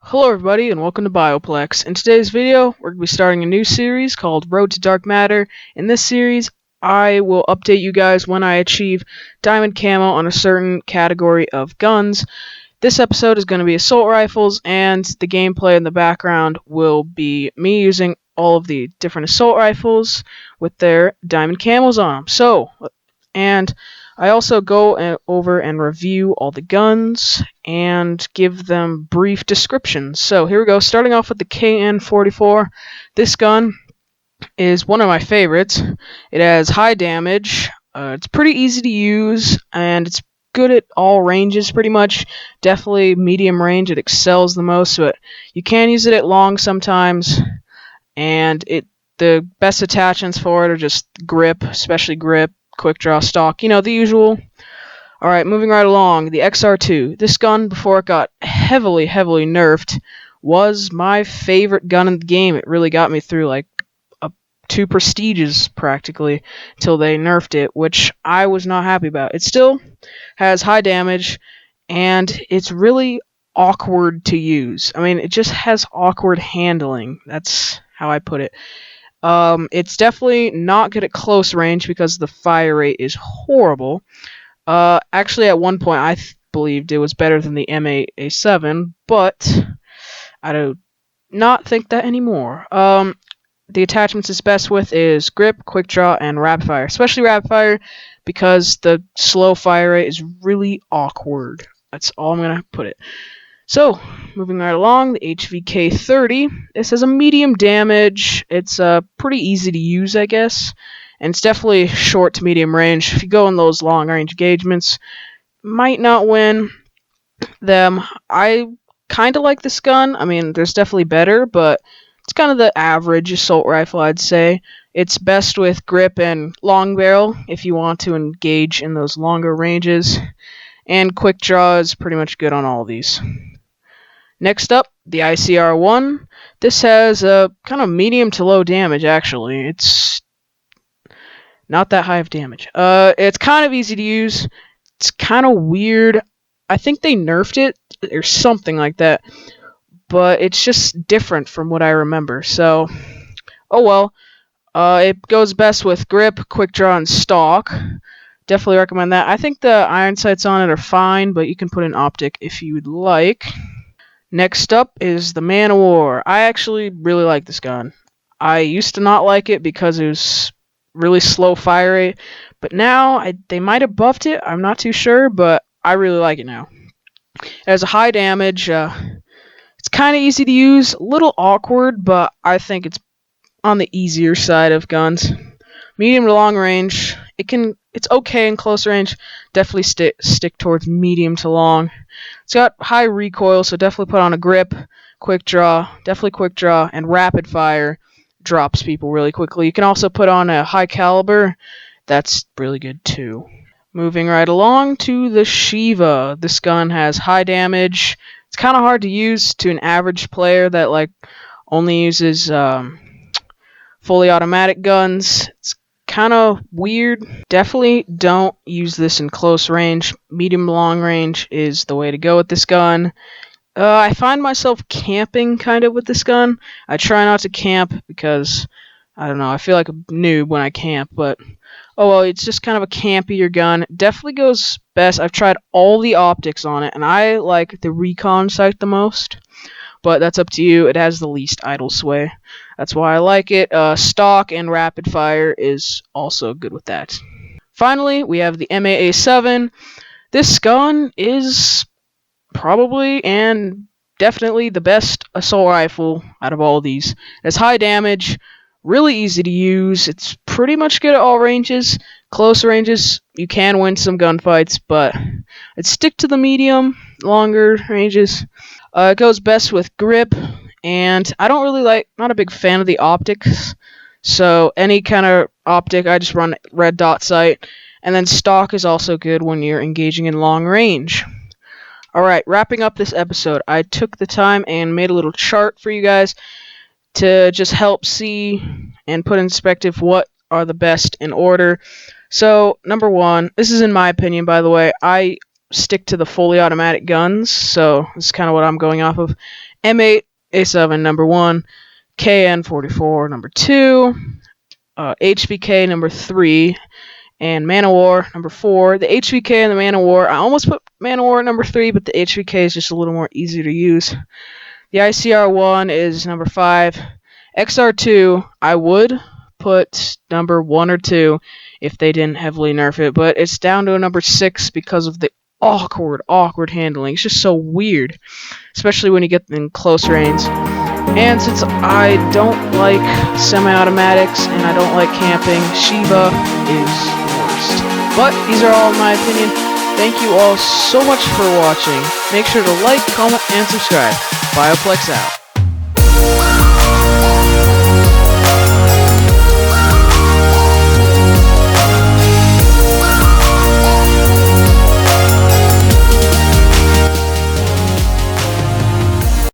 Hello everybody and welcome to BioPlex. In today's video, we're going to be starting a new series called Road to Dark Matter. In this series, I will update you guys when I achieve diamond camo on a certain category of guns. This episode is going to be assault rifles, and the gameplay in the background will be me using all of the different assault rifles with their diamond camos on them. And I also go over and review all the guns and give them brief descriptions. So here we go, starting off with the KN-44. This gun is one of my favorites. It has high damage, it's pretty easy to use, and it's good at all ranges pretty much. Definitely medium range, it excels the most, but you can use it at long sometimes, and the best attachments for it are just grip, especially grip, quick draw, stock, you know, the usual. Alright, moving right along, the XR2. This gun, before it got heavily nerfed, was my favorite gun in the game. It really got me through like 2 prestiges practically till they nerfed it, which I was not happy about. It still has high damage, and it's really awkward to use. I mean, it just has awkward handling. That's how I put it. It's definitely not good at close range because the fire rate is horrible. Actually, at one point, I believed it was better than the M8A7, but I do not think that anymore. The attachments it's best with is grip, quick draw, and rapid fire. Especially rapid fire, because the slow fire rate is really awkward. That's all I'm gonna put it. So, moving right along, the HVK-30. This has a medium damage. It's pretty easy to use, I guess. And it's definitely short to medium range. If you go in those long range engagements, might not win them. I kind of like this gun. I mean, there's definitely better, but it's kind of the average assault rifle, I'd say. It's best with grip and long barrel if you want to engage in those longer ranges. And quick draw is pretty much good on all of these. Next up, the ICR-1. This has a kind of medium to low damage, actually. It's not that high of damage. It's kind of easy to use. It's kind of weird. I think they nerfed it or something like that. But it's just different from what I remember. So, oh well. It goes best with grip, quick draw, and stock. Definitely recommend that. I think the iron sights on it are fine, but you can put an optic if you would like. Next up is the Man of War. I actually really like this gun. I used to not like it because it was really slow fire rate, but now they might have buffed it. I'm not too sure, but I really like it now. It has a high damage. It's kind of easy to use, a little awkward, but I think it's on the easier side of guns. Medium to long range, it's okay in close range. Definitely stick towards medium to long. It's got high recoil, so definitely put on a grip, quick draw, and rapid fire drops people really quickly. You can also put on a high caliber. That's really good too. Moving right along to the Shiva. This gun has high damage. It's kind of hard to use to an average player that like only uses fully automatic guns. It's kind of weird. Definitely don't use this in close range. Medium long range is the way to go with this gun. I find myself camping kind of with this gun. I try not to camp because, I don't know, I feel like a noob when I camp, but oh well, it's just kind of a campier gun. Definitely goes best. I've tried all the optics on it, and I like the recon sight the most, but that's up to you. It has the least idle sway. That's why I like it. Stock and rapid fire is also good with that. Finally, we have the M8A7. This gun is probably and definitely the best assault rifle out of all of these. It has high damage, really easy to use. It's pretty much good at all ranges. Close ranges, you can win some gunfights, but I'd stick to the medium, longer ranges. It goes best with grip, and I don't really not a big fan of the optics, so any kind of optic, I just run red dot sight, and then stock is also good when you're engaging in long range. Alright, wrapping up this episode, I took the time and made a little chart for you guys to just help see and put in perspective what are the best in order. So, number 1, this is in my opinion, by the way, I stick to the fully automatic guns, so this is kind of what I'm going off of. M8 A7 number 1, KN44 number 2, HVK number 3, and Man-O-War number 4. The HVK and the Man-O-War, I almost put Man-O-War number 3, but the HVK is just a little more easy to use. The ICR-1 is number 5. XR2, I would put number 1 or 2 if they didn't heavily nerf it, but it's down to a number 6 because of the awkward handling. It's just so weird, especially when you get in close range. And since I don't like semi-automatics and I don't like camping, Shiva is the worst. But these are all in my opinion. Thank you all so much for watching. Make sure to like, comment, and subscribe. BioPlex out.